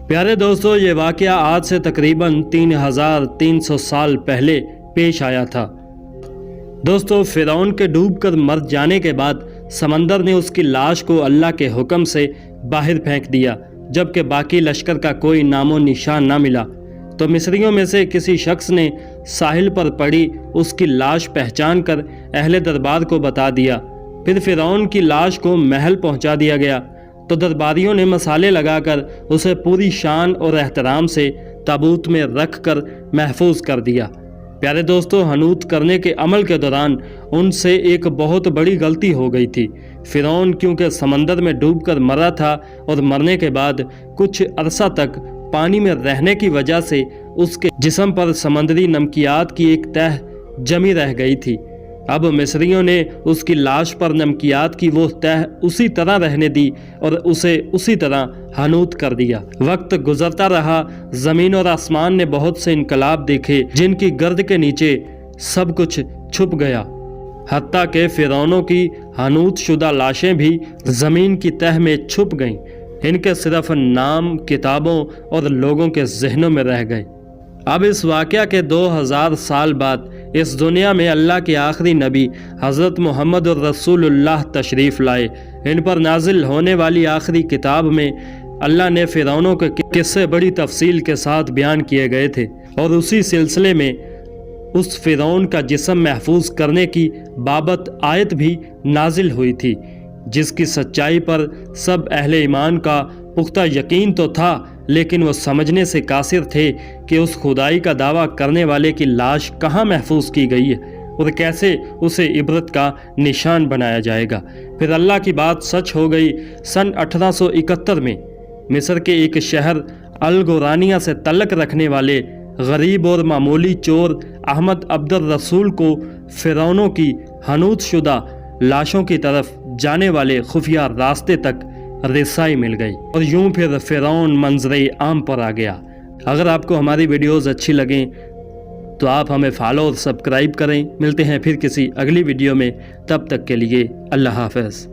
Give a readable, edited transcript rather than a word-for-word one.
پیارے دوستو، یہ واقعہ آج سے تقریباً 3300 سال پہلے پیش آیا تھا۔ دوستو، فرعون کے ڈوب کر مر جانے کے بعد سمندر نے اس کی لاش کو اللہ کے حکم سے باہر پھینک دیا، جبکہ باقی لشکر کا کوئی نام و نشان نہ ملا۔ تو مصریوں میں سے کسی شخص نے ساحل پر پڑی اس کی لاش پہچان کر اہل دربار کو بتا دیا۔ پھر فرعون کی لاش کو محل پہنچا دیا گیا، تو درباریوں نے مسالے لگا کر اسے پوری شان اور احترام سے تابوت میں رکھ کر محفوظ کر دیا۔ پیارے دوستو، حنوط کرنے کے عمل کے دوران ان سے ایک بہت بڑی غلطی ہو گئی تھی۔ فرعون کیونکہ سمندر میں ڈوب کر مرا تھا اور مرنے کے بعد کچھ عرصہ تک پانی میں رہنے کی وجہ سے اس کے جسم پر سمندری نمکیات کی ایک تہ جمی رہ گئی تھی۔ اب مصریوں نے اس کی لاش پر نمکیات کی وہ تہ اسی طرح رہنے دی اور اسے اسی طرح حنوط کر دیا۔ وقت گزرتا رہا، زمین اور آسمان نے بہت سے انقلاب دیکھے جن کی گرد کے نیچے سب کچھ چھپ گیا، حتیٰ کہ فرعونوں کی حنوط شدہ لاشیں بھی زمین کی تہ میں چھپ گئیں۔ ان کے صرف نام کتابوں اور لوگوں کے ذہنوں میں رہ گئے۔ اب اس واقعہ کے 2000 سال بعد اس دنیا میں اللہ کے آخری نبی حضرت محمد الرسول اللہ تشریف لائے۔ ان پر نازل ہونے والی آخری کتاب میں اللہ نے فرعونوں کے قصے بڑی تفصیل کے ساتھ بیان کیے گئے تھے، اور اسی سلسلے میں اس فرعون کا جسم محفوظ کرنے کی بابت آیت بھی نازل ہوئی تھی، جس کی سچائی پر سب اہل ایمان کا پختہ یقین تو تھا، لیکن وہ سمجھنے سے قاصر تھے کہ اس خدائی کا دعویٰ کرنے والے کی لاش کہاں محفوظ کی گئی ہے اور کیسے اسے عبرت کا نشان بنایا جائے گا۔ پھر اللہ کی بات سچ ہو گئی۔ سن 1871 میں مصر کے ایک شہر الگورانیہ سے تعلق رکھنے والے غریب اور معمولی چور احمد عبد الرسول کو فرعونوں کی حنوط شدہ لاشوں کی طرف جانے والے خفیہ راستے تک رسائی مل گئی، اور یوں پھر فرعون منظر عام پر آ گیا۔ اگر آپ کو ہماری ویڈیوز اچھی لگیں تو آپ ہمیں فالو اور سبسکرائب کریں۔ ملتے ہیں پھر کسی اگلی ویڈیو میں، تب تک کے لیے اللہ حافظ۔